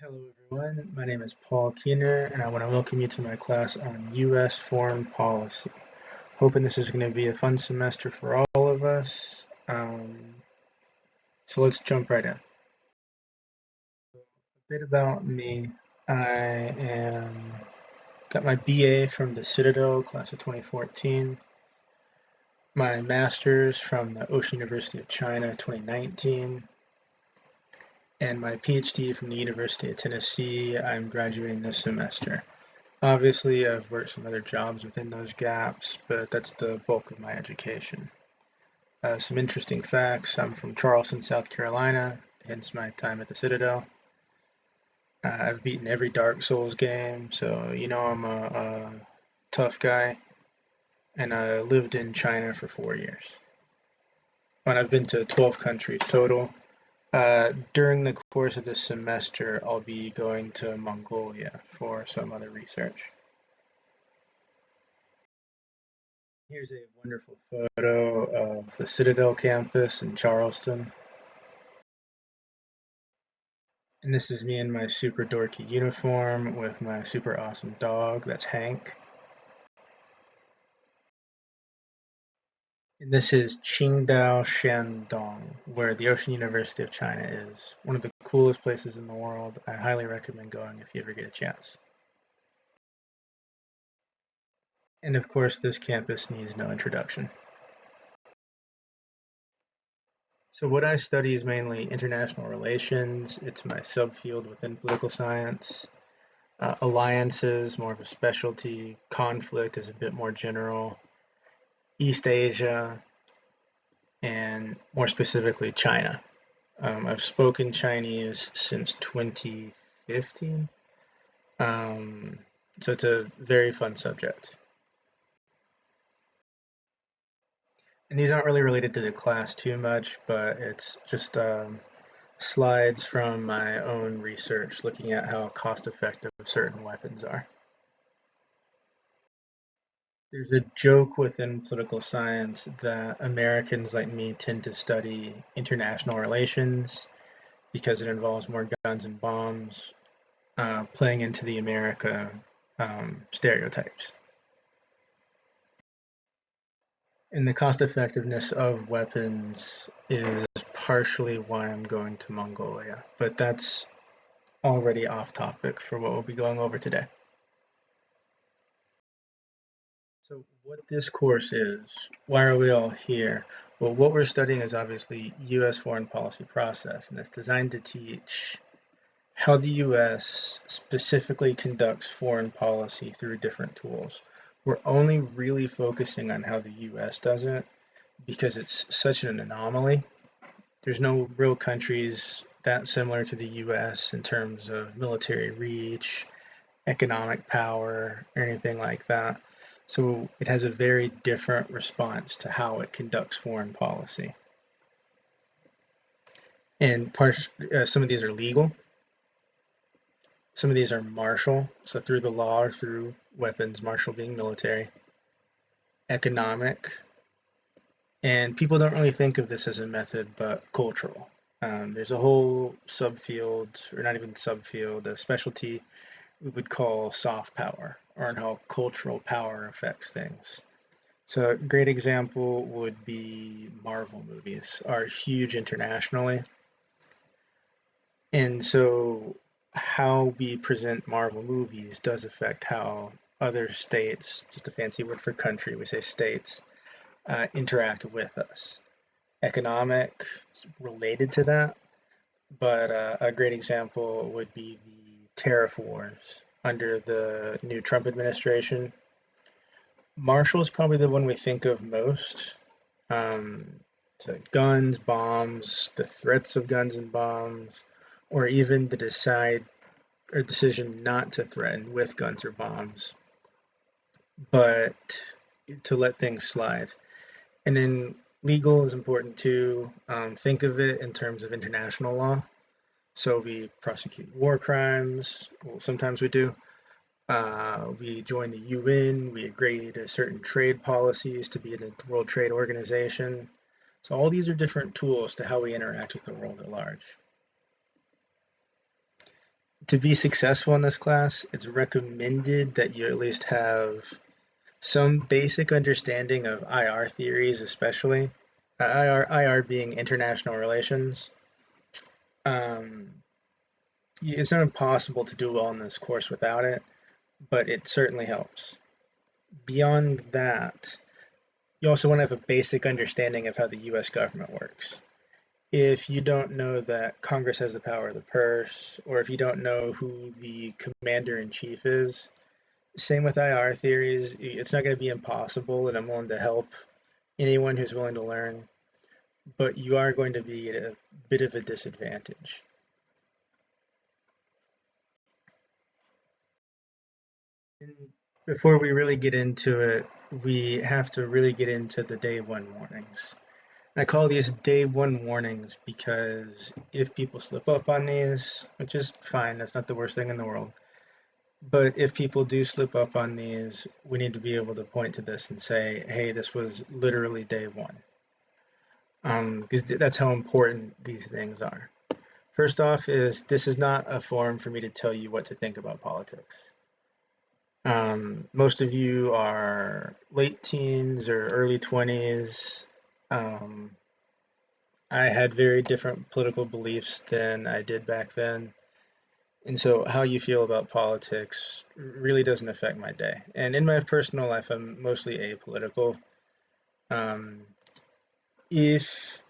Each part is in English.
Hello everyone, my name is Paul Keener and I want to welcome you to my class on U.S. foreign policy. Hoping this is going to be a fun semester for all of us. So let's jump right in. A bit about me. I am got my BA from the Citadel class of 2014, my master's from the Ocean University of China 2019, and my PhD from the University of Tennessee. I'm graduating this semester. Obviously, I've worked some other jobs within those gaps, but that's the bulk of my education. Some interesting facts. I'm from Charleston, South Carolina, hence my time at the Citadel. I've beaten every Dark Souls game, so you know I'm a tough guy. And I lived in China for 4 years. And I've been to 12 countries total. During the course of this semester, I'll be going to Mongolia for some other research. Here's a wonderful photo of the Citadel campus in Charleston. And this is me in my super dorky uniform with my super awesome dog, that's Hank. And this is Qingdao Shandong, where the Ocean University of China is. One of the coolest places in the world. I highly recommend going if you ever get a chance. And of course, this campus needs no introduction. So what I study is mainly international relations. It's my subfield within political science. Alliances, more of a specialty. Conflict is a bit more general. East Asia, and more specifically, China. I've spoken Chinese since 2015. So it's a very fun subject. And these aren't really related to the class too much, but it's just slides from my own research looking at how cost effective certain weapons are. There's a joke within political science that Americans like me tend to study international relations because it involves more guns and bombs, playing into the America stereotypes. And the cost effectiveness of weapons is partially why I'm going to Mongolia, but that's already off topic for what we'll be going over today. So what this course is, why are we all here? Well, what we're studying is obviously U.S. foreign policy process, and it's designed to teach how the U.S. specifically conducts foreign policy through different tools. We're only really focusing on how the U.S. does it because it's such an anomaly. There's no real countries that similar to the U.S. in terms of military reach, economic power, or anything like that. So it has a very different response to how it conducts foreign policy. And some of these are legal, some of these are martial, so through the law or through weapons, martial being military, economic, and people don't really think of this as a method, but cultural. There's a whole subfield, or not even subfield, a specialty we would call soft power, or in how cultural power affects things. So a great example would be Marvel movies are huge internationally. And so how we present Marvel movies does affect how other states, just a fancy word for country, we say states, interact with us. Economic related to that, but a great example would be the tariff wars under the new Trump administration. Marshall is probably the one we think of most. So guns, bombs, the threats of guns and bombs, or even the decision not to threaten with guns or bombs, but to let things slide. And then legal is important too. Think of it in terms of international law. So we prosecute war crimes. Well, sometimes we do. We join the UN. We agree to certain trade policies to be in the World Trade Organization. So all these are different tools to how we interact with the world at large. To be successful in this class, it's recommended that you at least have some basic understanding of IR theories, especially IR being international relations. It's not impossible to do well in this course without it, but it certainly helps. Beyond that, you also want to have a basic understanding of how the US government works. If you don't know that Congress has the power of the purse, or if you don't know who the commander in chief is, same with IR theories, it's not going to be impossible, and I'm willing to help anyone who's willing to learn, but you are going to be at a bit of a disadvantage. And before we really get into it, we have to really get into the day one warnings. I call these day one warnings because if people slip up on these, which is fine, that's not the worst thing in the world, but if people do slip up on these, we need to be able to point to this and say, hey, this was literally day one. Because that's how important these things are. First off is this is not a forum for me to tell you what to think about politics. Most of you are late teens or early 20s. I had very different political beliefs than I did back then. And so how you feel about politics really doesn't affect my day. And in my personal life, I'm mostly apolitical. If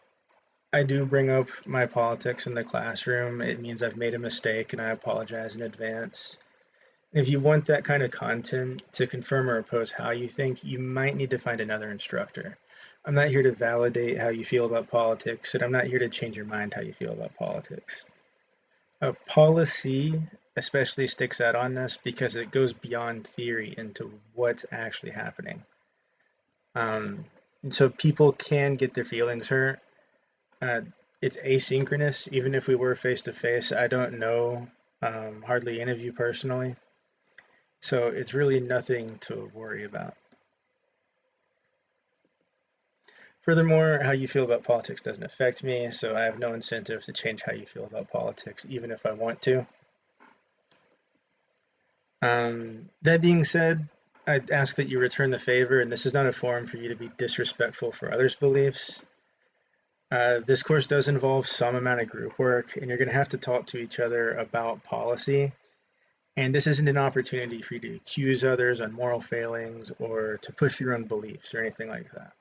I do bring up my politics in the classroom, it means I've made a mistake and I apologize in advance. If you want that kind of content to confirm or oppose how you think, you might need to find another instructor. I'm not here to validate how you feel about politics, and I'm not here to change your mind how you feel about politics. Policy especially sticks out on this because it goes beyond theory into what's actually happening. And so people can get their feelings hurt. It's asynchronous, even if we were face to face. I don't know hardly any of you personally. So it's really nothing to worry about. Furthermore, how you feel about politics doesn't affect me, so I have no incentive to change how you feel about politics, even if I want to. That being said, I'd ask that you return the favor, and this is not a forum for you to be disrespectful for others' beliefs. This course does involve some amount of group work, and you're going to have to talk to each other about policy. And this isn't an opportunity for you to accuse others on moral failings or to push your own beliefs or anything like that.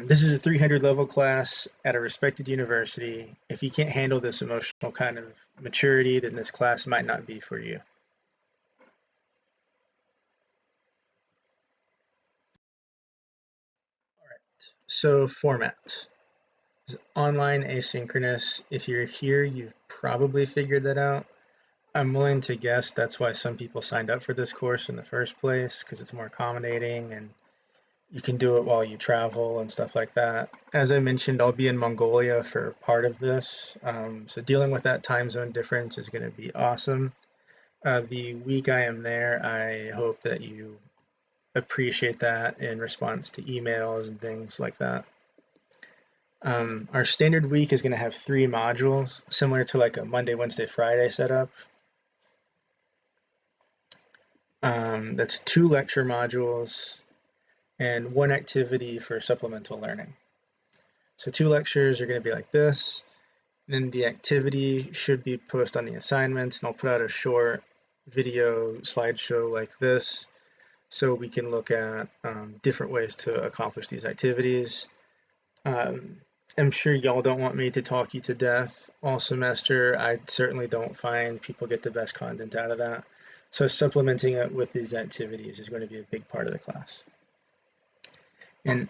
This is a 300 level class at a respected university. If you can't handle this emotional kind of maturity, then this class might not be for you. All right, so format. Online asynchronous. If you're here, you've probably figured that out. I'm willing to guess that's why some people signed up for this course in the first place, because it's more accommodating and you can do it while you travel and stuff like that. As I mentioned, I'll be in Mongolia for part of this, so dealing with that time zone difference is going to be awesome. The week I am there, I hope that you appreciate that in response to emails and things like that. Our standard week is going to have 3 modules, similar to like a Monday, Wednesday, Friday setup. That's 2 lecture modules and 1 activity for supplemental learning. So 2 lectures are going to be like this. Then the activity should be posted on the assignments, and I'll put out a short video slideshow like this so we can look at different ways to accomplish these activities. I'm sure y'all don't want me to talk you to death all semester. I certainly don't find people get the best content out of that. So supplementing it with these activities is going to be a big part of the class. And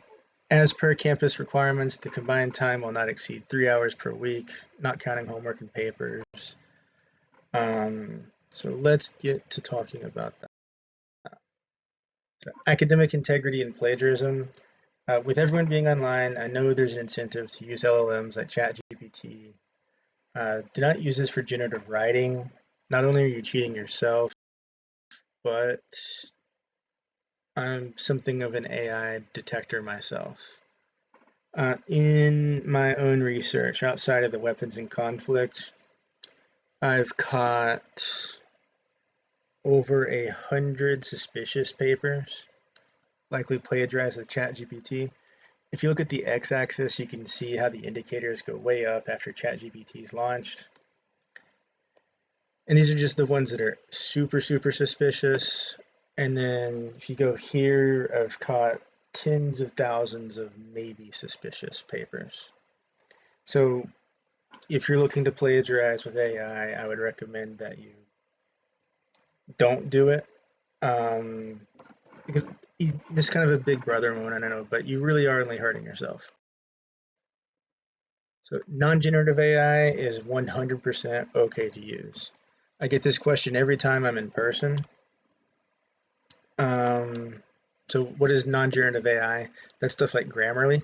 as per campus requirements, the combined time will not exceed 3 hours per week, not counting homework and papers. So let's get to talking about that. So academic integrity and plagiarism. With everyone being online, I know there's an incentive to use LLMs like ChatGPT. Do not use this for generative writing. Not only are you cheating yourself, but I'm something of an AI detector myself. In my own research outside of the weapons and conflict, I've caught over 100 suspicious papers, likely plagiarized with ChatGPT. If you look at the x-axis, you can see how the indicators go way up after ChatGPT is launched. And these are just the ones that are super, super suspicious. And then if you go here, I've caught tens of thousands of maybe suspicious papers. So if you're looking to plagiarize with AI, I would recommend that you don't do it. Because this is kind of a big brother moment, I know, but you really are only hurting yourself. So non-generative AI is 100% okay to use. I get this question every time I'm in person. So what is non-generative AI? That's stuff like Grammarly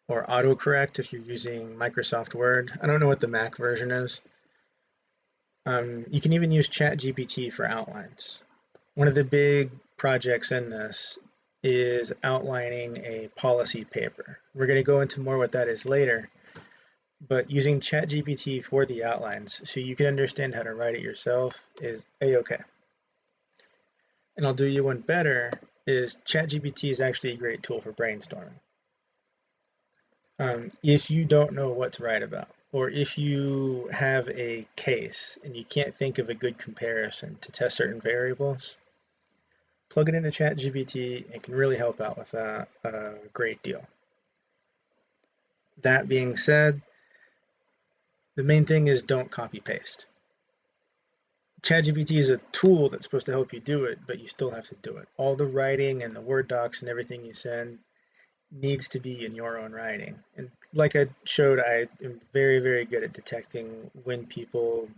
or autocorrect if you're using Microsoft Word. I don't know what the Mac version is. You can even use ChatGPT for outlines. One of the big projects in this is outlining a policy paper. We're going to go into more what that is later, but using ChatGPT for the outlines so you can understand how to write it yourself is a-okay. And I'll do you one better, is ChatGPT is actually a great tool for brainstorming. If you don't know what to write about, or if you have a case and you can't think of a good comparison to test certain variables, plug it into ChatGPT. It can really help out with that a great deal. That being said, the main thing is don't copy paste. ChatGPT is a tool that's supposed to help you do it, but you still have to do it. All the writing and the Word docs and everything you send needs to be in your own writing. And like I showed, I am very, very good at detecting when people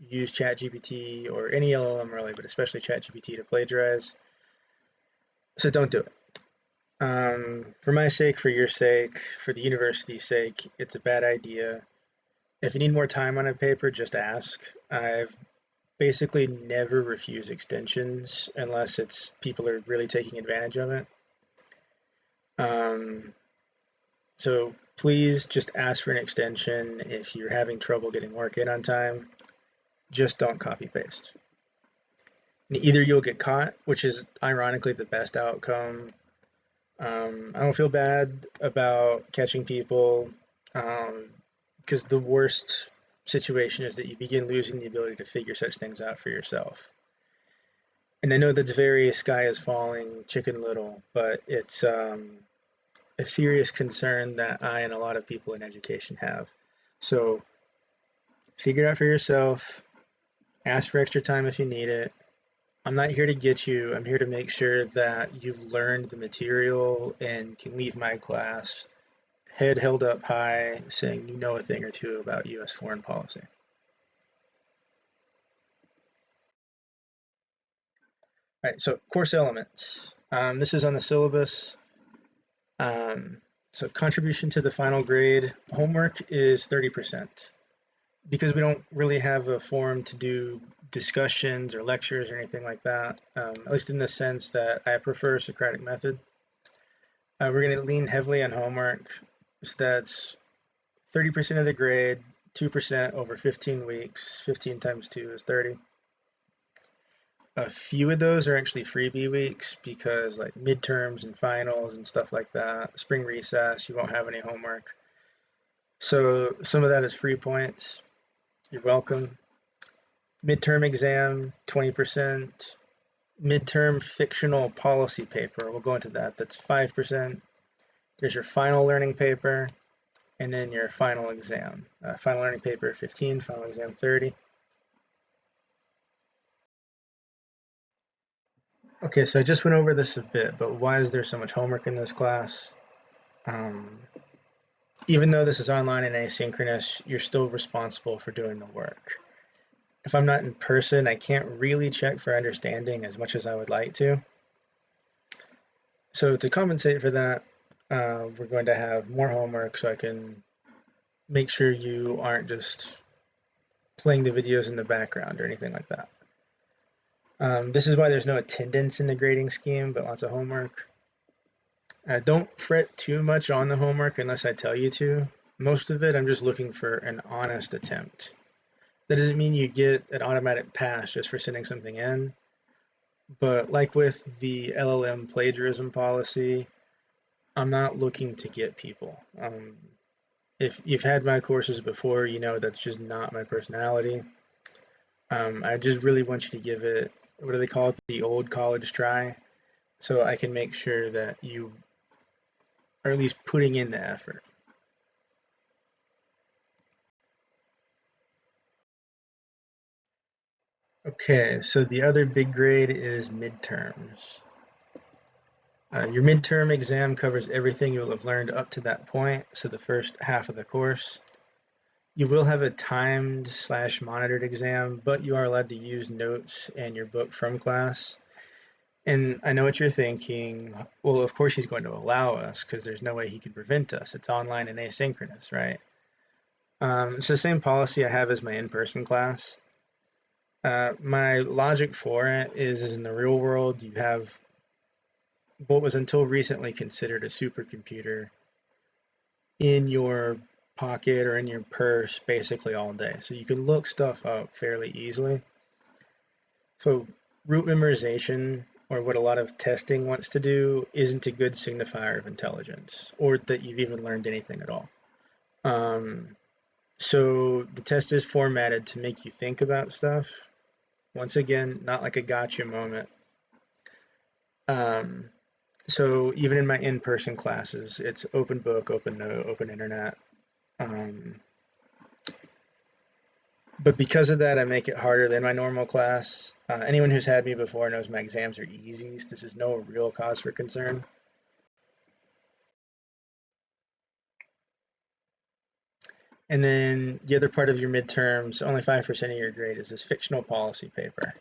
use ChatGPT or any LLM really, but especially ChatGPT to plagiarize. So don't do it. For my sake, for your sake, for the university's sake, it's a bad idea. If you need more time on a paper, just ask. I've basically never refused extensions unless it's people are really taking advantage of it. So please just ask for an extension if you're having trouble getting work in on time. Just don't copy paste. And either you'll get caught, which is ironically the best outcome. I don't feel bad about catching people because the worst situation is that you begin losing the ability to figure such things out for yourself. And I know that's very sky is falling, chicken little, but it's a serious concern that I and a lot of people in education have. So figure it out for yourself. Ask for extra time if you need it. I'm not here to get you. I'm here to make sure that you've learned the material and can leave my class head held up high, saying you know a thing or two about U.S. foreign policy. All right, so course elements. This is on the syllabus. So contribution to the final grade. Homework is 30%. Because we don't really have a forum to do discussions or lectures or anything like that, at least in the sense that I prefer Socratic method. We're going to lean heavily on homework. So that's 30% of the grade, 2% over 15 weeks. 15 times 2 is 30. A few of those are actually freebie weeks because like midterms and finals and stuff like that, spring recess, you won't have any homework. So some of that is free points. You're welcome. Midterm exam, 20%. Midterm fictional policy paper, we'll go into that. That's 5%. There's your final learning paper, and then your final exam. Final learning paper, 15, final exam, 30. Okay, so I just went over this a bit, but why is there so much homework in this class? Even though this is online and asynchronous, you're still responsible for doing the work. If I'm not in person, I can't really check for understanding as much as I would like to. So to compensate for that, we're going to have more homework so I can make sure you aren't just playing the videos in the background or anything like that. This is why there's no attendance in the grading scheme, but lots of homework. Don't fret too much on the homework unless I tell you to. Most of it, I'm just looking for an honest attempt. That doesn't mean you get an automatic pass just for sending something in, but like with the LLM plagiarism policy, I'm not looking to get people. If you've had my courses before, you know that's just not my personality. I just really want you to give it, what do they call it, the old college try, so I can make sure that you are at least putting in the effort. Okay, so the other big grade is midterms. Your midterm exam covers everything you will have learned up to that point, so the first half of the course. You will have a timed slash monitored exam, but you are allowed to use notes and your book from class. And I know what you're thinking. Well, of course he's going to allow us because there's no way he can prevent us. It's online and asynchronous, right? It's the same policy I have as my in-person class. My logic for it is in the real world, you have what was until recently considered a supercomputer in your pocket or in your purse basically all day. So you can look stuff up fairly easily. So root memorization, or what a lot of testing wants to do, isn't a good signifier of intelligence or that you've even learned anything at all. So the test is formatted to make you think about stuff. Once again, not like a gotcha moment. So even in my in-person classes, it's open book, open note, open internet. But because of that, I make it harder than my normal class. Anyone who's had me before knows my exams are easy. So this is no real cause for concern. And then the other part of your midterms, only 5% of your grade is this fictional policy paper.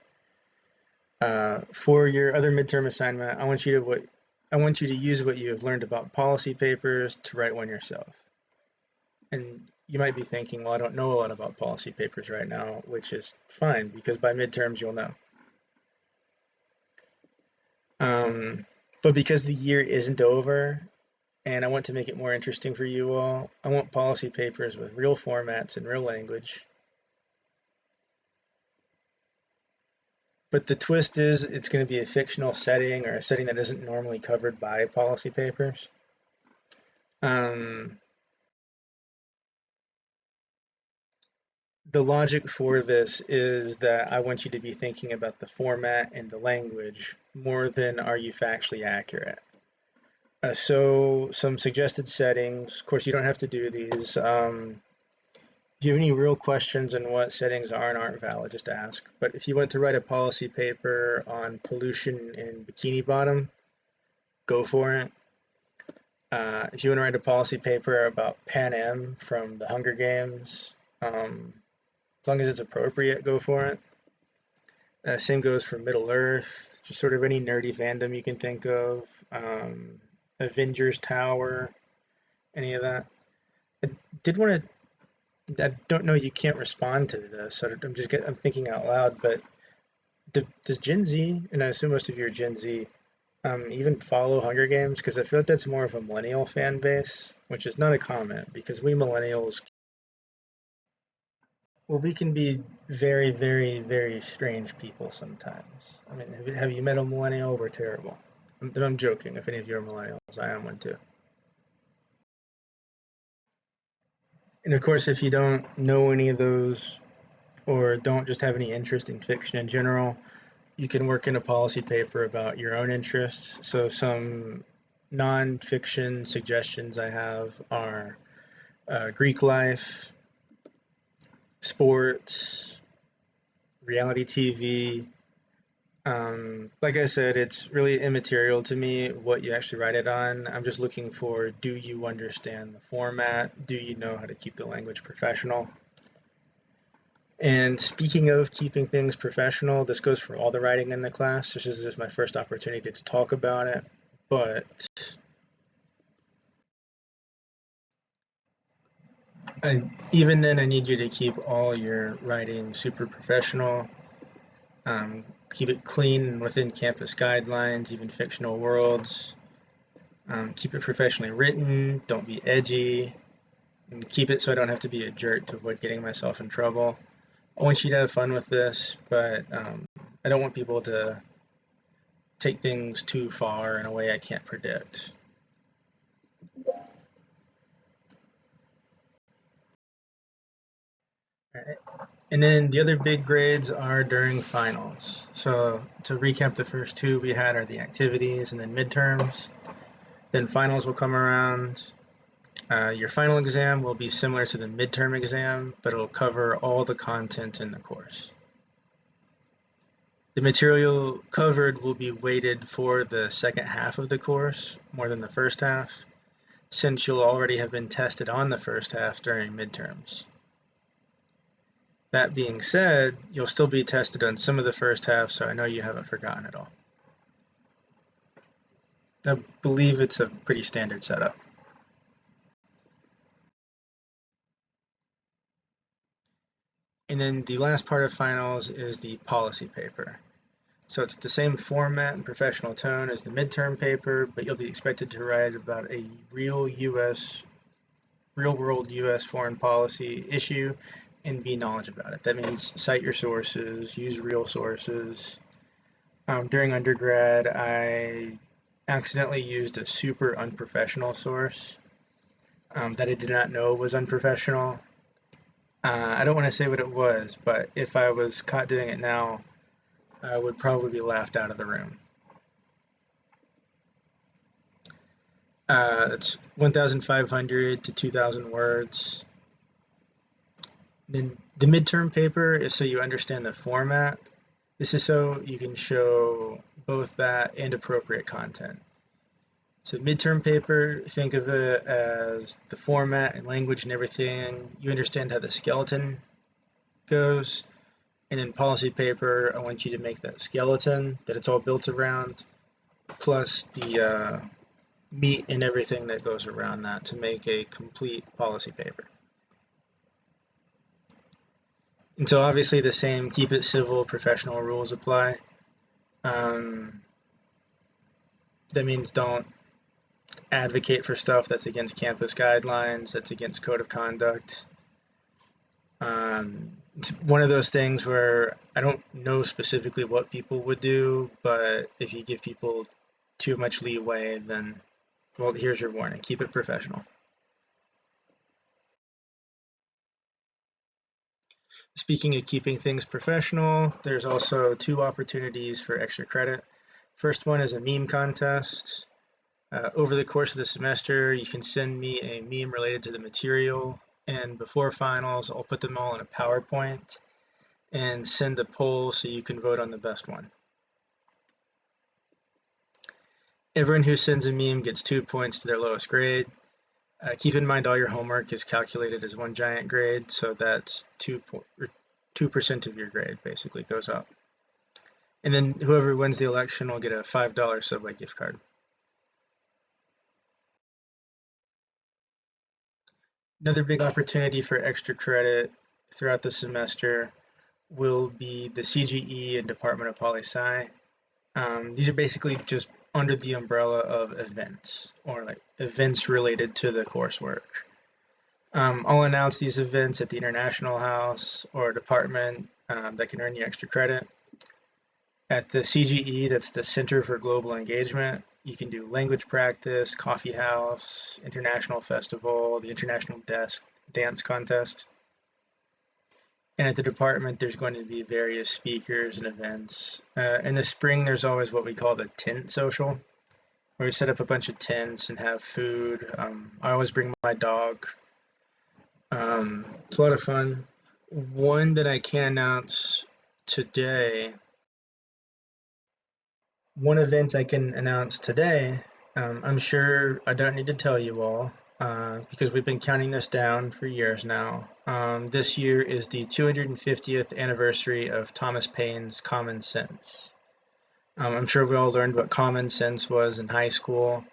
For your other midterm assignment, I want you to use what you have learned about policy papers to write one yourself. And you might be thinking, well, I don't know a lot about policy papers right now, which is fine because by midterms you'll know. But because the year isn't over, and I want to make it more interesting for you all, I want policy papers with real formats and real language. But the twist is it's going to be a fictional setting or a setting that isn't normally covered by policy papers. The logic for this is that I want you to be thinking about the format and the language more than are you factually accurate. So some suggested settings, of course you don't have to do these. If you have any real questions on what settings are and aren't valid, just ask. But if you want to write a policy paper on pollution in Bikini Bottom, go for it. If you want to write a policy paper about Pan Am from the Hunger Games, as long as it's appropriate, go for it. Same goes for Middle Earth, just sort of any nerdy fandom you can think of. Avengers Tower, any of that. I did want to, I don't know, you can't respond to this, so I'm thinking out loud, but does Gen Z, and I assume most of you are Gen Z, even follow Hunger Games? Because I feel like that's more of a millennial fan base, which is not a comment, because we millennials, well, we can be very, very, very strange people sometimes. I mean, have you met a millennial? We're terrible. I'm joking. If any of you are millennials, I am one too. And of course, if you don't know any of those or don't just have any interest in fiction in general, you can work in a policy paper about your own interests. So some non-fiction suggestions I have are Greek life, sports, reality TV. Like I said, it's really immaterial to me what you actually write it on. I'm just looking for, do you understand the format? Do you know how to keep the language professional? And speaking of keeping things professional, this goes for all the writing in the class. This is just my first opportunity to talk about it. But even then, I need you to keep all your writing super professional. Keep it clean and within campus guidelines, even fictional worlds. Keep it professionally written. Don't be edgy. And keep it so I don't have to be a jerk to avoid getting myself in trouble. I want you to have fun with this, but I don't want people to take things too far in a way I can't predict. All right. And then the other big grades are during finals. So to recap, the first two we had are the activities and then midterms. Then finals will come around. Your final exam will be similar to the midterm exam, but it'll cover all the content in the course. The material covered will be weighted for the second half of the course more than the first half, since you'll already have been tested on the first half during midterms. That being said, you'll still be tested on some of the first half, so I know you haven't forgotten it all. I believe it's a pretty standard setup. And then the last part of finals is the policy paper. So it's the same format and professional tone as the midterm paper, but you'll be expected to write about a real world US foreign policy issue and be knowledgeable about it. That means cite your sources, use real sources. During undergrad, I accidentally used a super unprofessional source that I did not know was unprofessional. I don't want to say what it was, but if I was caught doing it now, I would probably be laughed out of the room. It's 1,500 to 2,000 words. Then the midterm paper is so you understand the format. This is so you can show both that and appropriate content. So midterm paper, think of it as the format and language and everything. You understand how the skeleton goes. And in policy paper, I want you to make that skeleton that it's all built around, plus the meat and everything that goes around that to make a complete policy paper. And so obviously the same keep it civil, professional rules apply. That means don't advocate for stuff that's against campus guidelines, that's against code of conduct. It's one of those things where I don't know specifically what people would do, but if you give people too much leeway, then, well, here's your warning. Keep it professional. Speaking of keeping things professional, there's also two opportunities for extra credit. First one is a meme contest. Over the course of the semester, you can send me a meme related to the material, and before finals, I'll put them all in a PowerPoint and send a poll so you can vote on the best one. Everyone who sends a meme gets 2 points to their lowest grade. Keep in mind all your homework is calculated as one giant grade, so that's 2% of your grade basically goes up. And then whoever wins the election will get a $5 Subway gift card. Another big opportunity for extra credit throughout the semester will be the CGE and Department of Poli-Sci. These are basically just under the umbrella of events, or like events related to the coursework. I'll announce these events at the International House or department that can earn you extra credit. At the CGE, that's the Center for Global Engagement, you can do language practice, coffee house, international festival, the international dance contest. And at the department, there's going to be various speakers and events. In the spring, there's always what we call the tent social, where we set up a bunch of tents and have food. I always bring my dog. It's a lot of fun. One that I can announce today, one event I can announce today, I'm sure I don't need to tell you all, because we've been counting this down for years now. This year is the 250th anniversary of Thomas Paine's Common Sense. I'm sure we all learned what common sense was in high school.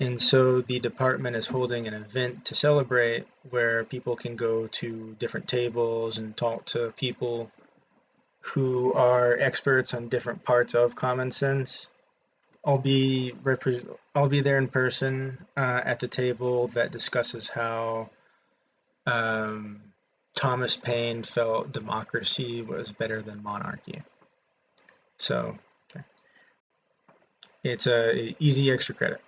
And so the department is holding an event to celebrate where people can go to different tables and talk to people who are experts on different parts of common sense. I'll be there in person at the table that discusses how Thomas Paine felt democracy was better than monarchy. So okay. It's a easy extra credit.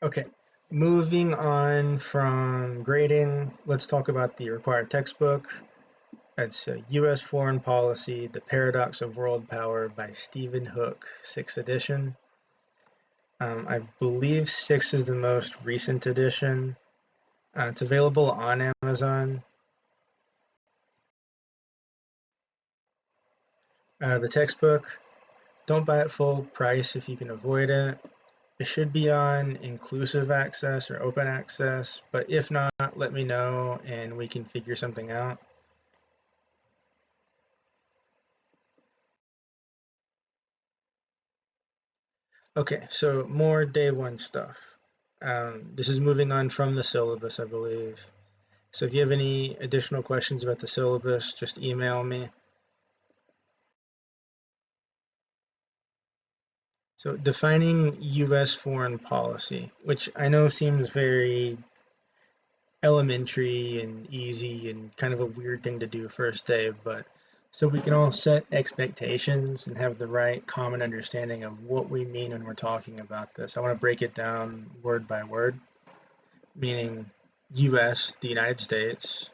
Okay, moving on from grading, let's talk about the required textbook. It's U.S. Foreign Policy, The Paradox of World Power by Stephen Hook, 6th edition. I believe 6 is the most recent edition. It's available on Amazon. The textbook, don't buy it full price if you can avoid it. It should be on inclusive access or open access, but if not, let me know and we can figure something out. Okay, so more day one stuff. This is moving on from the syllabus, I believe. So if you have any additional questions about the syllabus, just email me. So defining U.S. foreign policy, which I know seems very elementary and easy and kind of a weird thing to do first day, but so we can all set expectations and have the right common understanding of what we mean when we're talking about this. I want to break it down word by word, meaning US, the United States,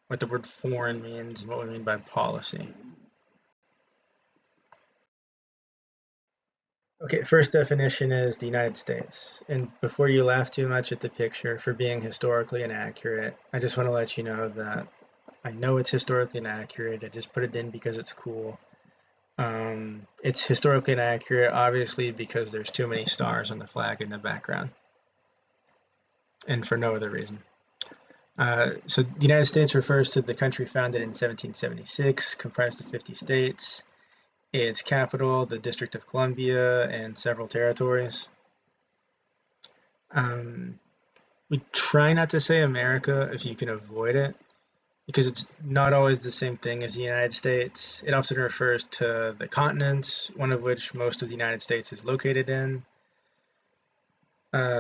what the word foreign means, and what we mean by policy. Okay, first definition is the United States. And before you laugh too much at the picture for being historically inaccurate, I just want to let you know that I know it's historically inaccurate. I just put it in because it's cool. It's historically inaccurate, obviously, because there's too many stars on the flag in the background, and for no other reason. So the United States refers to the country founded in 1776, comprised of 50 states. Its capital, the District of Columbia, and several territories. We try not to say America if you can avoid it, because it's not always the same thing as the United States. It often refers to the continents, one of which most of the United States is located in.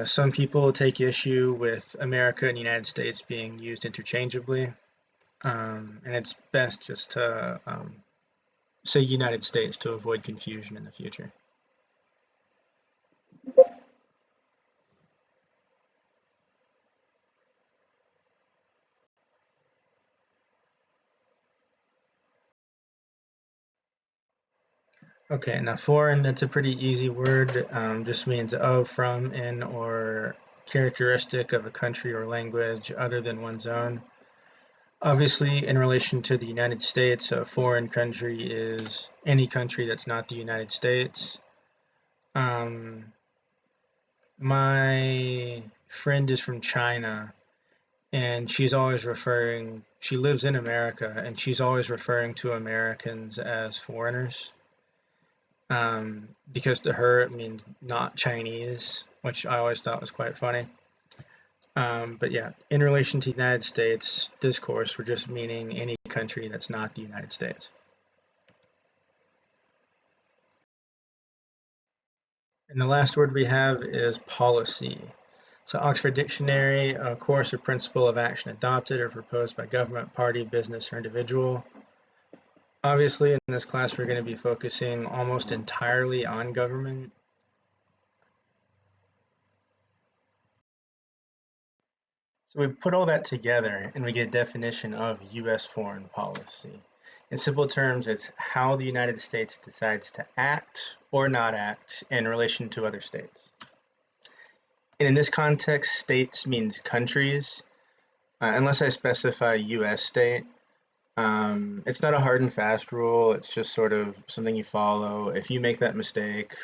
Some people take issue with America and United States being used interchangeably, and it's best just to say United States to avoid confusion in the future. Okay, now foreign, that's a pretty easy word. Just means of, from, in, or characteristic of a country or language other than one's own. Obviously, in relation to the United States, a foreign country is any country that's not the United States. My friend is from China, and she lives in America, and she's always referring to Americans as foreigners. Because to her it means not Chinese, which I always thought was quite funny. But yeah, in relation to the United States, this course, we're just meaning any country that's not the United States. And the last word we have is policy. So Oxford Dictionary, a course or principle of action adopted or proposed by government, party, business, or individual. Obviously, in this class, we're going to be focusing almost entirely on government. So we put all that together and we get a definition of U.S. foreign policy. In simple terms, it's how the United States decides to act or not act in relation to other states. And in this context, states means countries, unless I specify U.S. state. It's not a hard and fast rule. It's just sort of something you follow. If you make that mistake,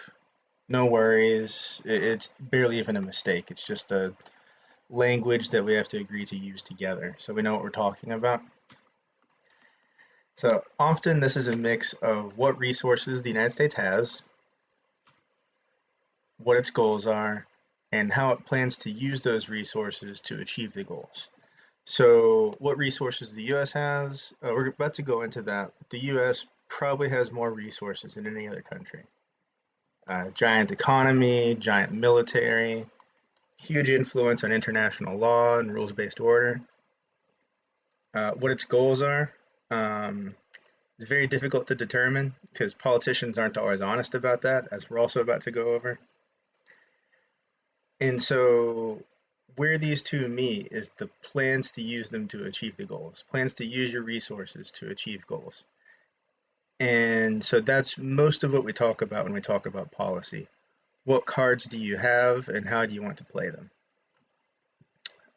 no worries. It's barely even a mistake. It's just a language that we have to agree to use together so we know what we're talking about. So often this is a mix of what resources the United States has, what its goals are, and how it plans to use those resources to achieve the goals. So what resources the US has, we're about to go into that. The US probably has more resources than any other country. Giant economy, giant military, huge influence on international law and rules-based order. What its goals are um, is very difficult to determine because politicians aren't always honest about that, as we're also about to go over. And so where these two meet is the plans to use them to achieve the goals, plans to use your resources to achieve goals. And so that's most of what we talk about when we talk about policy. What cards do you have and how do you want to play them?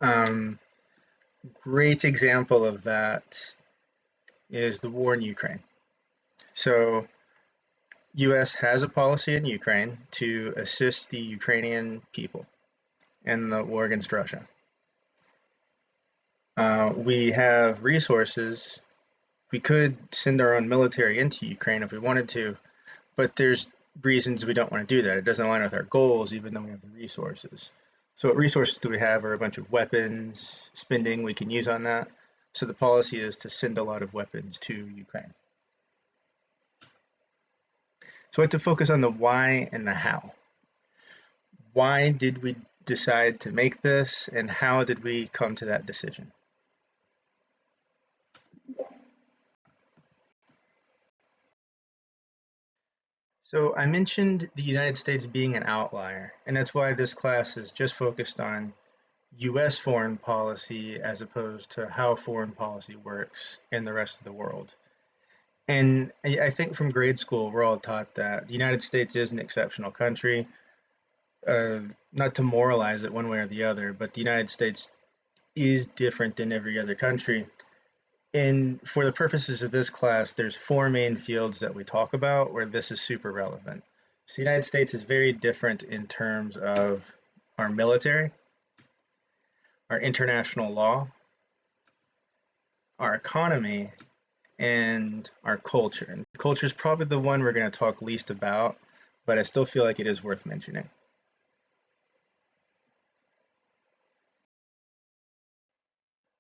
Um, Great example of that is the war in Ukraine. So US has a policy in Ukraine to assist the Ukrainian people in the war against Russia. We have resources. We could send our own military into Ukraine if we wanted to, but there's reasons we don't want to do that. It doesn't align with our goals, even though we have the resources. So what resources do we have are a bunch of weapons, spending we can use on that. So the policy is to send a lot of weapons to Ukraine. So I have to focus on the why and the how. Why did we decide to make this, and how did we come to that decision? So I mentioned the United States being an outlier, and that's why this class is just focused on US foreign policy as opposed to how foreign policy works in the rest of the world. And I think from grade school, we're all taught that the United States is an exceptional country. Uh, Not to moralize it one way or the other, but the United States is different than every other country. And for the purposes of this class, there's four main fields that we talk about where this is super relevant. So the United States is very different in terms of our military, our international law, our economy, and our culture. And culture is probably the one we're going to talk least about, but I still feel like it is worth mentioning.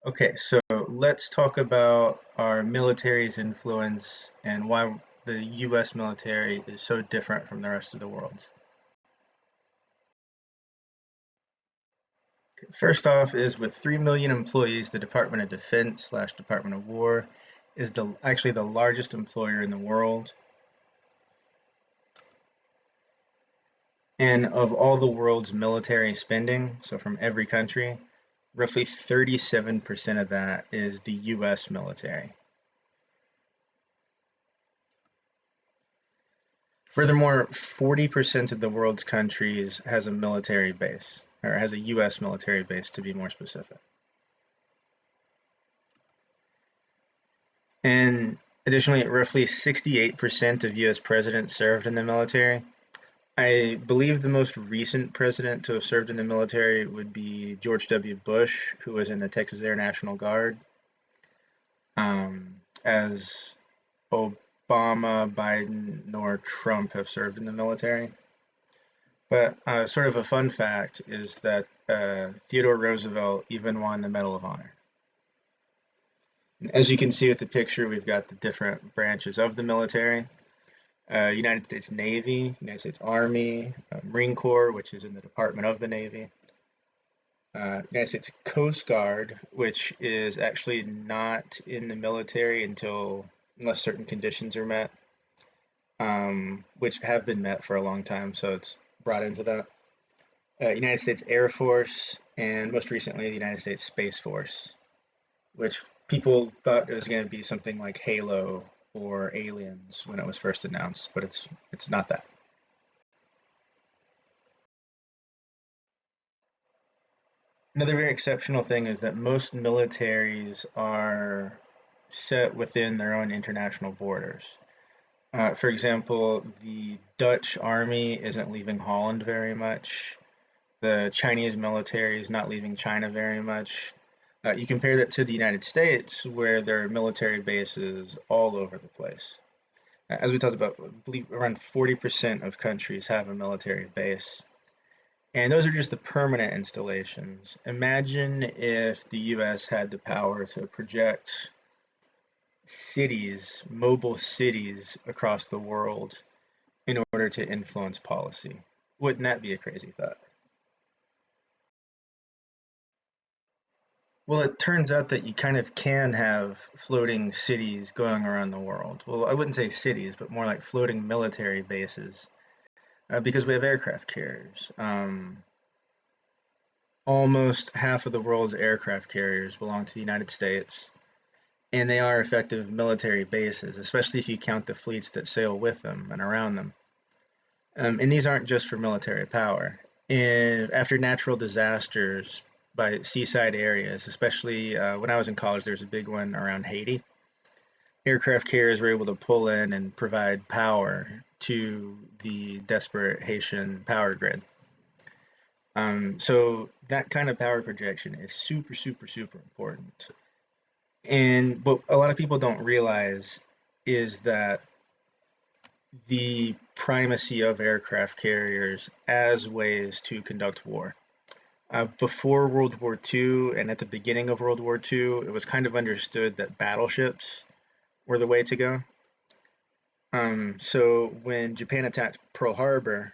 Okay, so let's talk about our military's influence and why the US military is so different from the rest of the world. First off is with 3 million employees, the Department of Defense slash Department of War is actually the largest employer in the world. And of all the world's military spending, so from every country, roughly 37% of that is the US military. Furthermore, 40% of the world's countries has a military base, or has a US military base to be more specific. And additionally, roughly 68% of US presidents served in the military. I believe the most recent president to have served in the military would be George W. Bush, who was in the Texas Air National Guard. As Obama, Biden, nor Trump have served in the military. But sort of a fun fact is that Theodore Roosevelt even won the Medal of Honor. And as you can see with the picture, we've got the different branches of the military. United States Navy, United States Army, Marine Corps, which is in the Department of the Navy, United States Coast Guard, which is actually not in the military unless certain conditions are met, which have been met for a long time, so it's brought into that. United States Air Force, and most recently the United States Space Force, which people thought it was going to be something like Halo or Aliens when it was first announced, but it's not that. Another very exceptional thing is that most militaries are set within their own international borders. For example, the Dutch army isn't leaving Holland very much. The Chinese military is not leaving China very much. You compare that to the United States, where there are military bases all over the place. As we talked about, I believe around 40% of countries have a military base. And those are just the permanent installations. Imagine if the US had the power to project cities, mobile cities across the world in order to influence policy. Wouldn't that be a crazy thought? Well, it turns out that you kind of can have floating cities going around the world. Well, I wouldn't say cities, but more like floating military bases, because we have aircraft carriers. Almost half of the world's aircraft carriers belong to the United States, and they are effective military bases, especially if you count the fleets that sail with them and around them. And these aren't just for military power. And after natural disasters by seaside areas, especially when I was in college, there was a big one around Haiti. Aircraft carriers were able to pull in and provide power to the desperate Haitian power grid. So that kind of power projection is super, super, super important. And what a lot of people don't realize is that the primacy of aircraft carriers as ways to conduct war. Before World War II and at the beginning of World War II, it was kind of understood that battleships were the way to go. So when Japan attacked Pearl Harbor,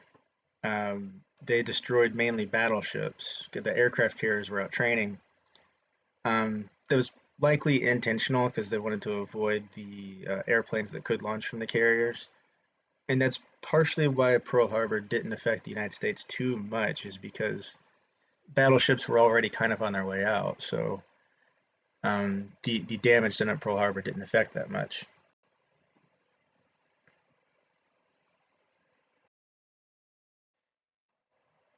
they destroyed mainly battleships. The aircraft carriers were out training. That was likely intentional because they wanted to avoid the airplanes that could launch from the carriers. And that's partially why Pearl Harbor didn't affect the United States too much, is because battleships were already kind of on their way out. So the damage done at Pearl Harbor didn't affect that much.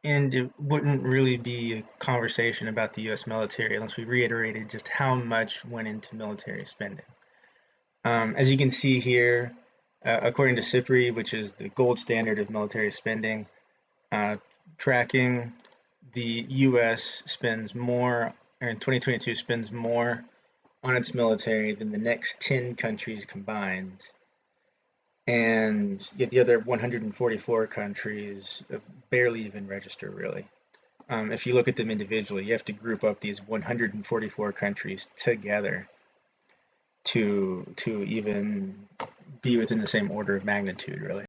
And it wouldn't really be a conversation about the US military unless we reiterated just how much went into military spending. As you can see here, according to SIPRI, which is the gold standard of military spending, tracking, the US spends more, or in 2022 spends more on its military than the next 10 countries combined. And yet the other 144 countries barely even register, really. If you look at them individually, you have to group up these 144 countries together to even be within the same order of magnitude, really.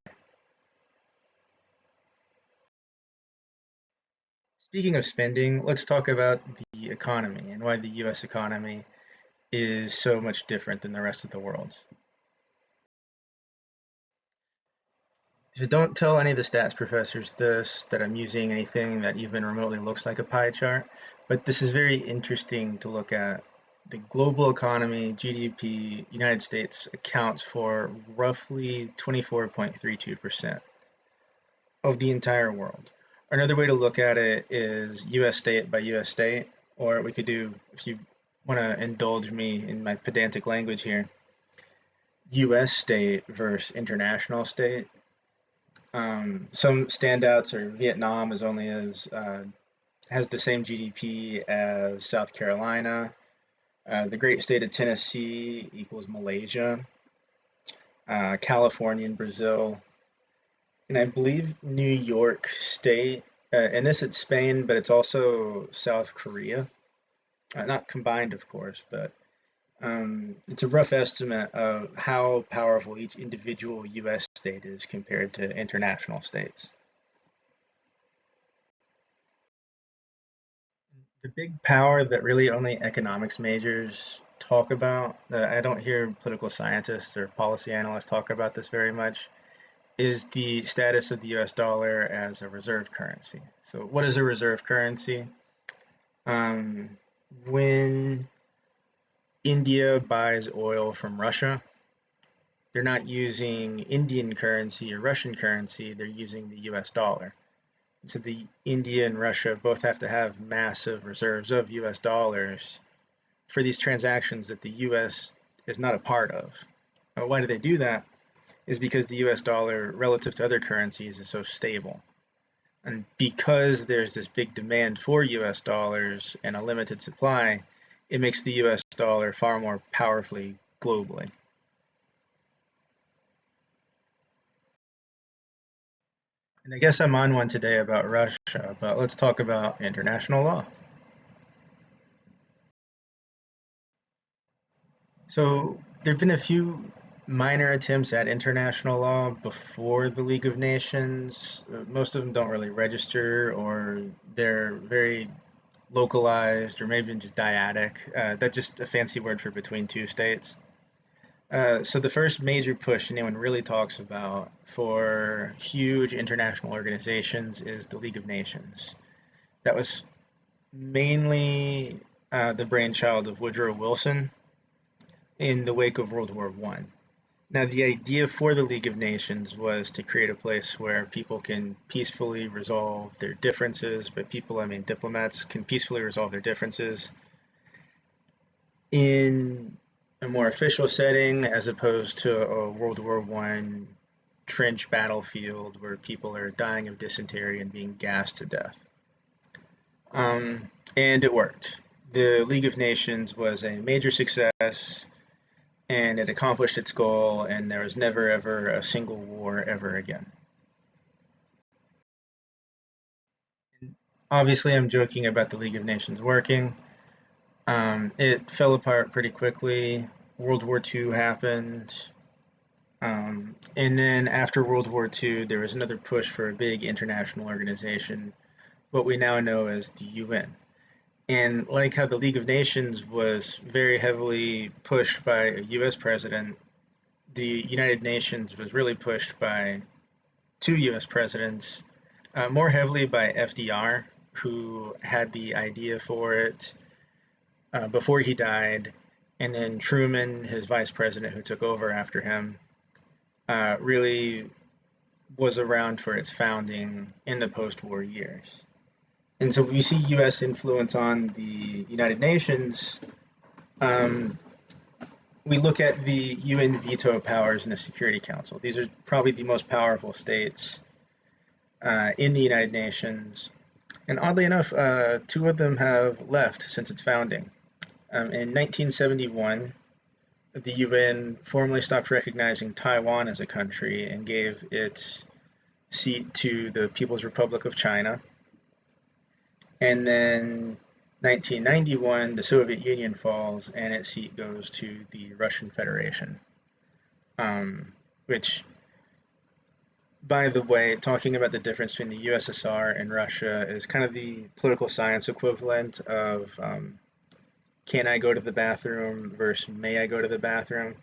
Speaking of spending, let's talk about the economy and why the US economy is so much different than the rest of the world. So don't tell any of the stats professors this, that I'm using anything that even remotely looks like a pie chart, but this is very interesting to look at. The global economy, GDP, United States accounts for roughly 24.32% of the entire world. Another way to look at it is US state by US state, or we could do, if you want to indulge me in my pedantic language here, US state versus international state. Some standouts are Vietnam is only as has the same GDP as South Carolina. The great state of Tennessee equals Malaysia. California and Brazil, and I believe New York State. And this it's Spain, but it's also South Korea. Not combined, of course, but it's a rough estimate of how powerful each individual U.S. state is compared to international states. The big power that really only economics majors talk about, I don't hear political scientists or policy analysts talk about this very much, is the status of the US dollar as a reserve currency. So, what is a reserve currency? Um, when India buys oil from Russia, they're not using Indian currency or Russian currency, they're using the US dollar. So the India and Russia both have to have massive reserves of US dollars for these transactions that the US is not a part of. Now, why do they do that? Is because the US dollar relative to other currencies is so stable. And because there's this big demand for US dollars and a limited supply, it makes the US dollar far more powerfully globally. And I guess I'm on one today about Russia, but let's talk about international law. So there have been a few minor attempts at international law before the League of Nations. Most of them don't really register, or they're very localized or maybe even just dyadic. That's just a fancy word for between two states. So the first major push anyone really talks about for huge international organizations is the League of Nations. That was mainly the brainchild of Woodrow Wilson in the wake of World War One. Now, the idea for the League of Nations was to create a place where people can peacefully resolve their differences. By people, I mean diplomats can peacefully resolve their differences in a more official setting as opposed to a World War One trench battlefield where people are dying of dysentery and being gassed to death. And it worked. The League of Nations was a major success and it accomplished its goal, and there was never ever a single war ever again. Obviously, I'm joking about the League of Nations working. It fell apart pretty quickly. World War II happened. And then after World War II, there was another push for a big international organization, what we now know as the UN. And like how the League of Nations was very heavily pushed by a US president, the United Nations was really pushed by two US presidents, more heavily by FDR, who had the idea for it before he died, and then Truman, his vice president, who took over after him, really was around for its founding in the post-war years. And so we see U.S. influence on the United Nations. We look at the UN veto powers in the Security Council. These are probably the most powerful states in the United Nations. And oddly enough, two of them have left since its founding. In 1971, the UN formally stopped recognizing Taiwan as a country and gave its seat to the People's Republic of China. And then 1991, the Soviet Union falls and its seat goes to the Russian Federation, which, by the way, talking about the difference between the USSR and Russia is kind of the political science equivalent of can I go to the bathroom versus may I go to the bathroom.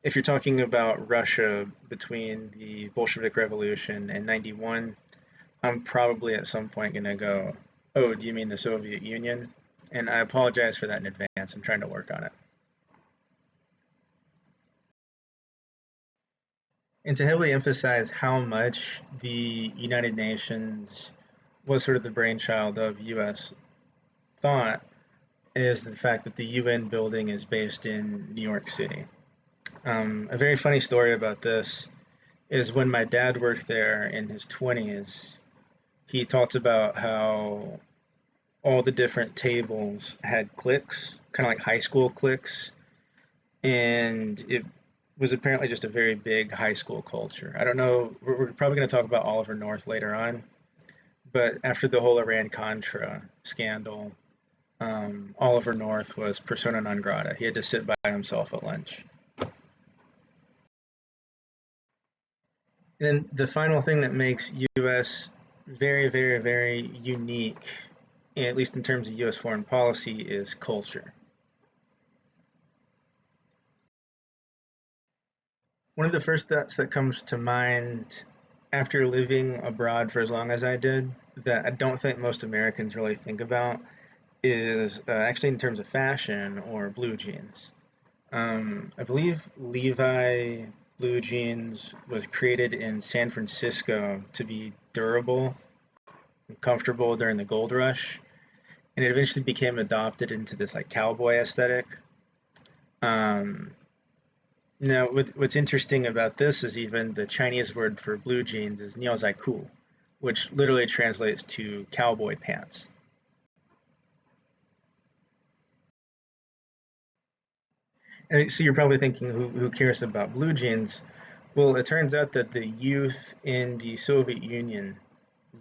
If you're talking about Russia between the Bolshevik Revolution and 91, I'm probably at some point going to go, oh, do you mean the Soviet Union? And I apologize for that in advance. I'm trying to work on it. And to heavily emphasize how much the United Nations was sort of the brainchild of US thought is the fact that the UN building is based in New York City. A very funny story about this is when my dad worked there in his 20s, he talked about how all the different tables had cliques, kind of like high school cliques, and it was apparently just a very big high school culture. I don't know, we're probably going to talk about Oliver North later on, but after the whole Iran-Contra scandal, Oliver North was persona non grata. He had to sit by himself at lunch. And the final thing that makes US very, very, very unique, at least in terms of US foreign policy, is culture. One of the first thoughts that comes to mind after living abroad for as long as I did, that I don't think most Americans really think about, is actually in terms of fashion or blue jeans. I believe Levi blue jeans was created in San Francisco to be durable and comfortable during the gold rush, and it eventually became adopted into this like cowboy aesthetic. Um, Now, what's interesting about this is even the Chinese word for blue jeans is niaozaiku, which literally translates to cowboy pants. And so you're probably thinking, who cares about blue jeans? Well, it turns out that the youth in the Soviet Union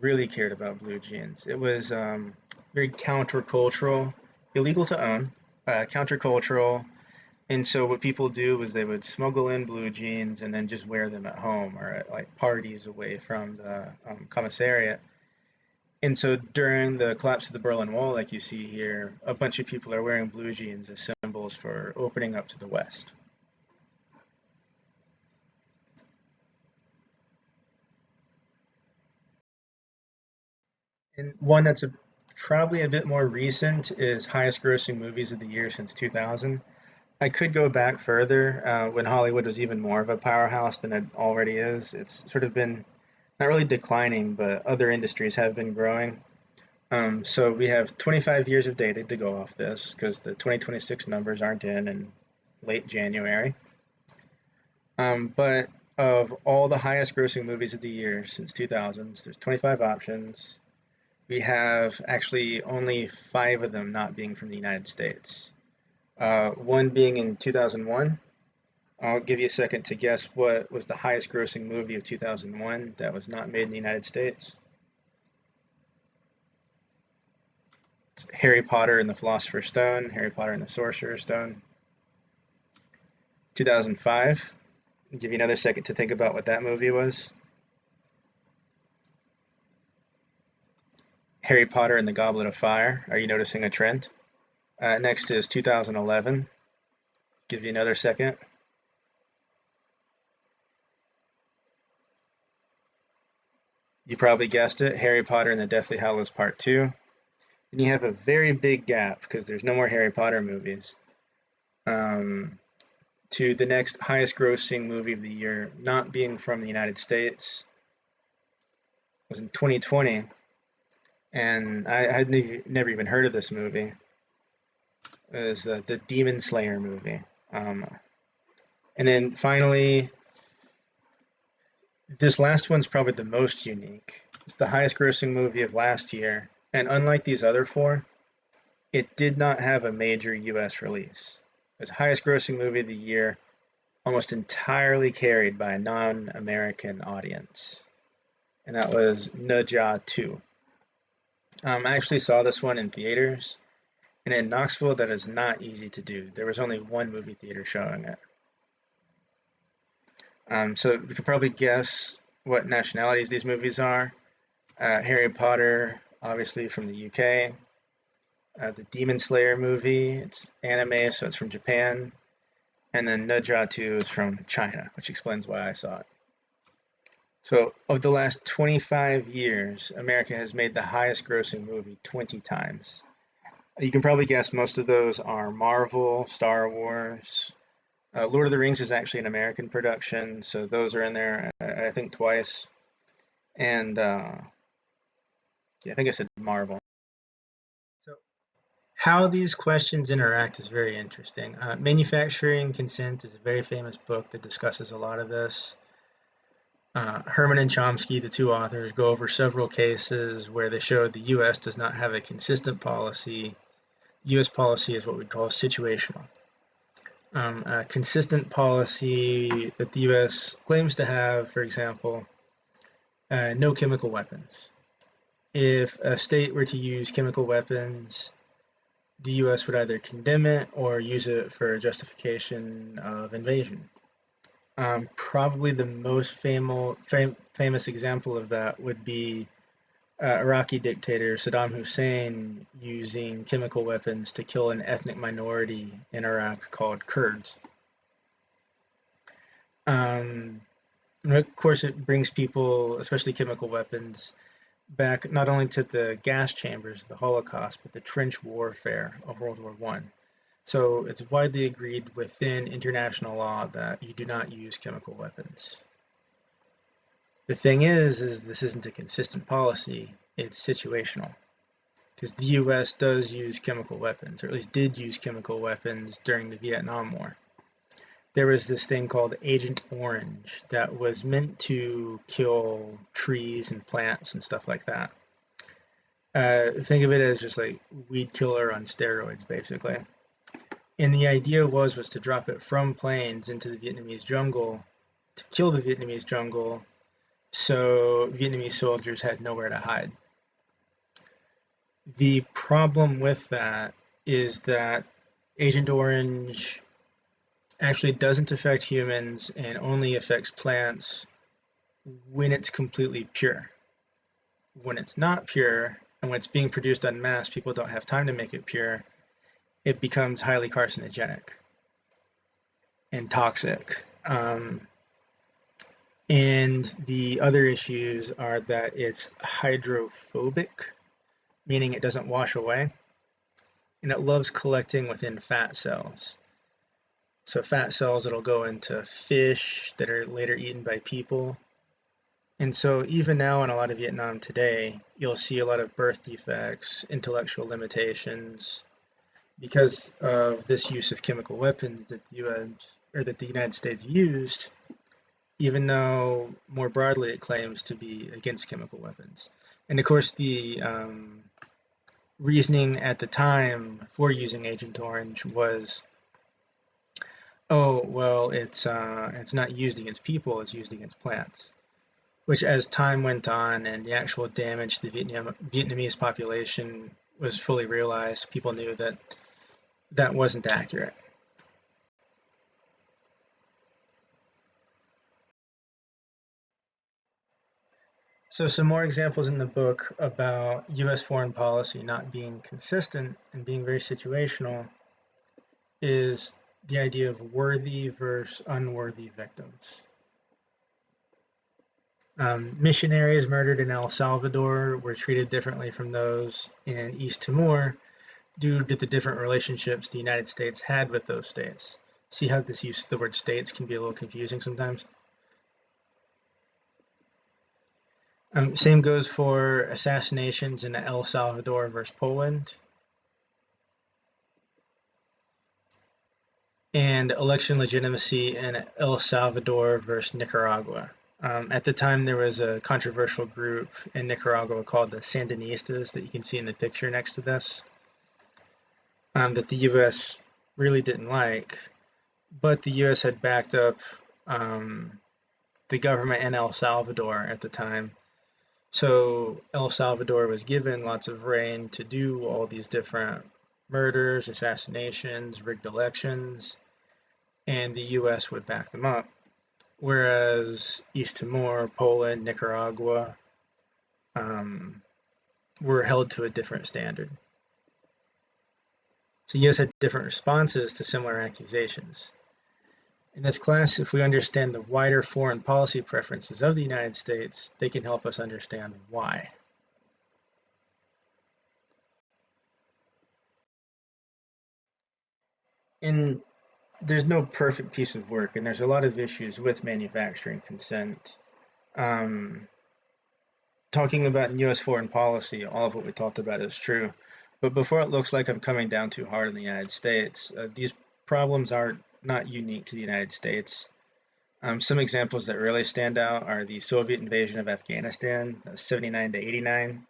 really cared about blue jeans. It was very countercultural, illegal to own, countercultural. And so what people do is they would smuggle in blue jeans and then just wear them at home or at like parties away from the commissariat. And so during the collapse of the Berlin Wall, like you see here, a bunch of people are wearing blue jeans as symbols for opening up to the West. And one that's probably a bit more recent is highest grossing movies of the year since 2000. I could go back further when Hollywood was even more of a powerhouse than it already is. It's sort of been not really declining, but other industries have been growing. So we have 25 years of data to go off this because the 2026 numbers aren't in late January. But of all the highest grossing movies of the year since 2000, there's 25 options. We have actually only 5 of them not being from the United States. One being in 2001. I'll give you a second to guess what was the highest grossing movie of 2001 that was not made in the United States. It's Harry Potter and the Philosopher's Stone, Harry Potter and the Sorcerer's Stone. 2005. I'll give you another second to think about what that movie was. Harry Potter and the Goblet of Fire. Are you noticing a trend? Next is 2011. Give you another second. You probably guessed it, Harry Potter and the Deathly Hallows Part 2. Then you have a very big gap because there's no more Harry Potter movies. To the next highest grossing movie of the year, not being from the United States, was in 2020. And I had never even heard of this movie. It was the Demon Slayer movie. And then finally, this last one's probably the most unique. It's the highest grossing movie of last year, and unlike these other 4, it did not have a major US release. It was highest grossing movie of the year, almost entirely carried by a non-American audience. And that was Ne Zha 2. I actually saw this one in theaters, and in Knoxville that is not easy to do. There was only one movie theater showing it. So we can probably guess what nationalities these movies are. Harry Potter, obviously from the UK. The Demon Slayer movie, it's anime, so it's from Japan. And then Ne Zha 2 is from China, which explains why I saw it. So of the last 25 years, America has made the highest grossing movie 20 times. You can probably guess most of those are Marvel, Star Wars. Lord of the Rings is actually an American production, so those are in there, I think, twice. And yeah, I think I said Marvel. So how these questions interact is very interesting. Manufacturing Consent is a very famous book that discusses a lot of this. Herman and Chomsky, the 2 authors, go over several cases where they show the U.S. does not have a consistent policy. U.S. policy is what we call situational. A consistent policy that the U.S. claims to have, for example, no chemical weapons. If a state were to use chemical weapons, the U.S. would either condemn it or use it for justification of invasion. Probably the most famous example of that would be Iraqi dictator Saddam Hussein using chemical weapons to kill an ethnic minority in Iraq called Kurds. And of course, it brings people, especially chemical weapons, back not only to the gas chambers of the Holocaust, but the trench warfare of World War I. So it's widely agreed within international law that you do not use chemical weapons. The thing is this isn't a consistent policy, it's situational. Because the US does use chemical weapons, or at least did use chemical weapons during the Vietnam War. There was this thing called Agent Orange that was meant to kill trees and plants and stuff like that. Think of it as just like weed killer on steroids, basically. And the idea was to drop it from planes into the Vietnamese jungle to kill the Vietnamese jungle, so Vietnamese soldiers had nowhere to hide. The problem with that is that Agent Orange actually doesn't affect humans and only affects plants when it's completely pure. when it's not pure, and when it's being produced en masse, people don't have time to make it pure, it becomes highly carcinogenic and toxic. And the other issues are that it's hydrophobic, meaning it doesn't wash away, and it loves collecting within fat cells. So fat cells that'll go into fish that are later eaten by people. And so even now in a lot of Vietnam today, you'll see a lot of birth defects, intellectual limitations, because of this use of chemical weapons that the US or that the United States used, even though more broadly it claims to be against chemical weapons. And of course, the reasoning at the time for using Agent Orange was, oh well, it's not used against people; it's used against plants. Which, as time went on and the actual damage to the Vietnamese population was fully realized, people knew that that wasn't accurate. So some more examples in the book about US foreign policy not being consistent and being very situational is the idea of worthy versus unworthy victims. Missionaries murdered in El Salvador were treated differently from those in East Timor due to the different relationships the United States had with those states. See how this use of the word states can be a little confusing sometimes? Same goes for assassinations in El Salvador versus Poland, and election legitimacy in El Salvador versus Nicaragua. At the time, there was a controversial group in Nicaragua called the Sandinistas that you can see in the picture next to this, that the US really didn't like, but the US had backed up the government in El Salvador at the time. So El Salvador was given lots of reign to do all these different murders, assassinations, rigged elections, and the US would back them up. Whereas East Timor, Poland, Nicaragua were held to a different standard. So the US had different responses to similar accusations. In this class, if we understand the wider foreign policy preferences of the United States, they can help us understand why. And there's no perfect piece of work, and there's a lot of issues with manufacturing consent. Um, Talking about US foreign policy, all of what we talked about is true. But before it looks like I'm coming down too hard on the United States, these problems are not unique to the United States. Some examples that really stand out are the Soviet invasion of Afghanistan, 79 to 89.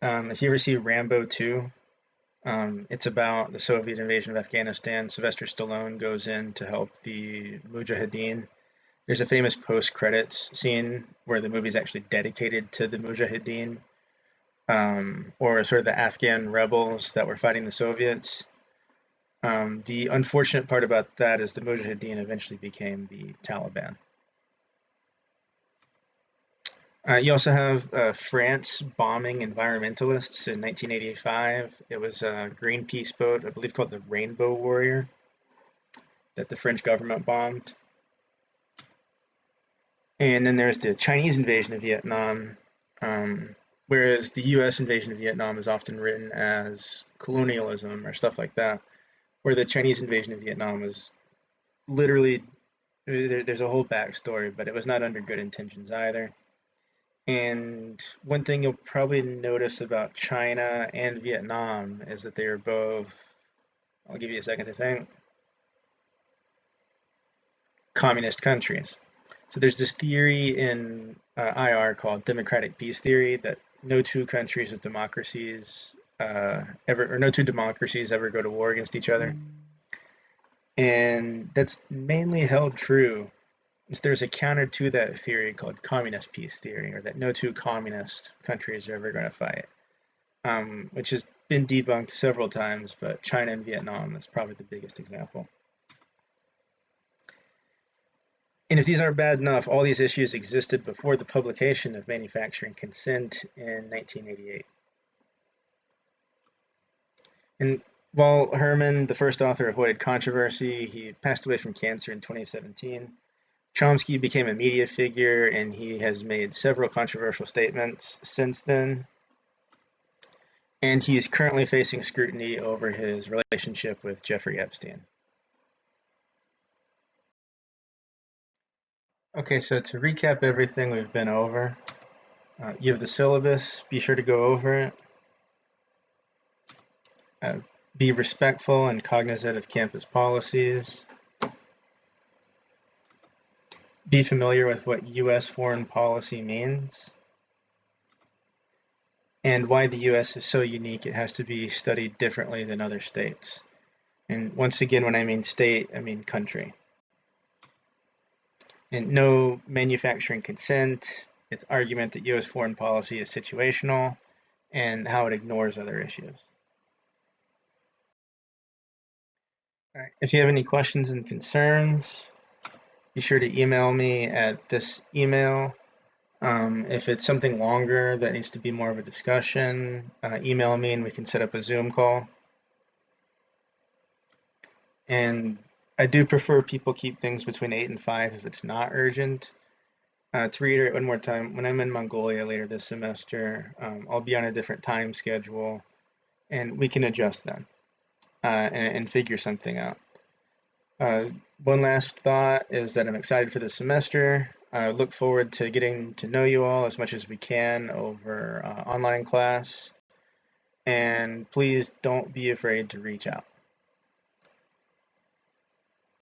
If you ever see Rambo 2, it's about the Soviet invasion of Afghanistan. Sylvester Stallone goes in to help the Mujahideen. There's a famous post-credits scene where the movie is actually dedicated to the Mujahideen, or sort of the Afghan rebels that were fighting the Soviets. The unfortunate part about that is the Mujahideen eventually became the Taliban. You also have France bombing environmentalists in 1985. It was a Greenpeace boat, I believe called the Rainbow Warrior, that the French government bombed. And then there's the Chinese invasion of Vietnam, whereas the US invasion of Vietnam is often written as colonialism or stuff like that, where the Chinese invasion of Vietnam was literally, there's a whole backstory, but it was not under good intentions either. And one thing you'll probably notice about China and Vietnam is that they are both, I'll give you a second to think, communist countries. So there's this theory in IR called democratic peace theory that no two countries with democracies no two democracies ever go to war against each other. And that's mainly held true. There's a counter to that theory called communist peace theory, or that no two communist countries are ever going to fight, which has been debunked several times, but China and Vietnam is probably the biggest example. And if these aren't bad enough, all these issues existed before the publication of manufacturing consent in 1988. And while Herman, the first author, avoided controversy, he passed away from cancer in 2017. Chomsky became a media figure, and he has made several controversial statements since then. And he is currently facing scrutiny over his relationship with Jeffrey Epstein. Okay, so to recap everything we've been over, you have the syllabus. Be sure to go over it. Uh, be respectful and cognizant of campus policies. Be familiar with what U.S. foreign policy means and why the U.S. is so unique it has to be studied differently than other states. And once again, when I mean state, I mean country. And no manufacturing consent, its argument that U.S. foreign policy is situational, and how it ignores other issues. All right. If you have any questions and concerns, be sure to email me at this email. If it's something longer that needs to be more of a discussion, email me and we can set up a Zoom call. And I do prefer people keep things between 8 and 5 if it's not urgent. To reiterate one more time, when I'm in Mongolia later this semester, I'll be on a different time schedule and we can adjust then and figure something out. One last thought is that I'm excited for the semester. I look forward to getting to know you all as much as we can over online class. And please don't be afraid to reach out.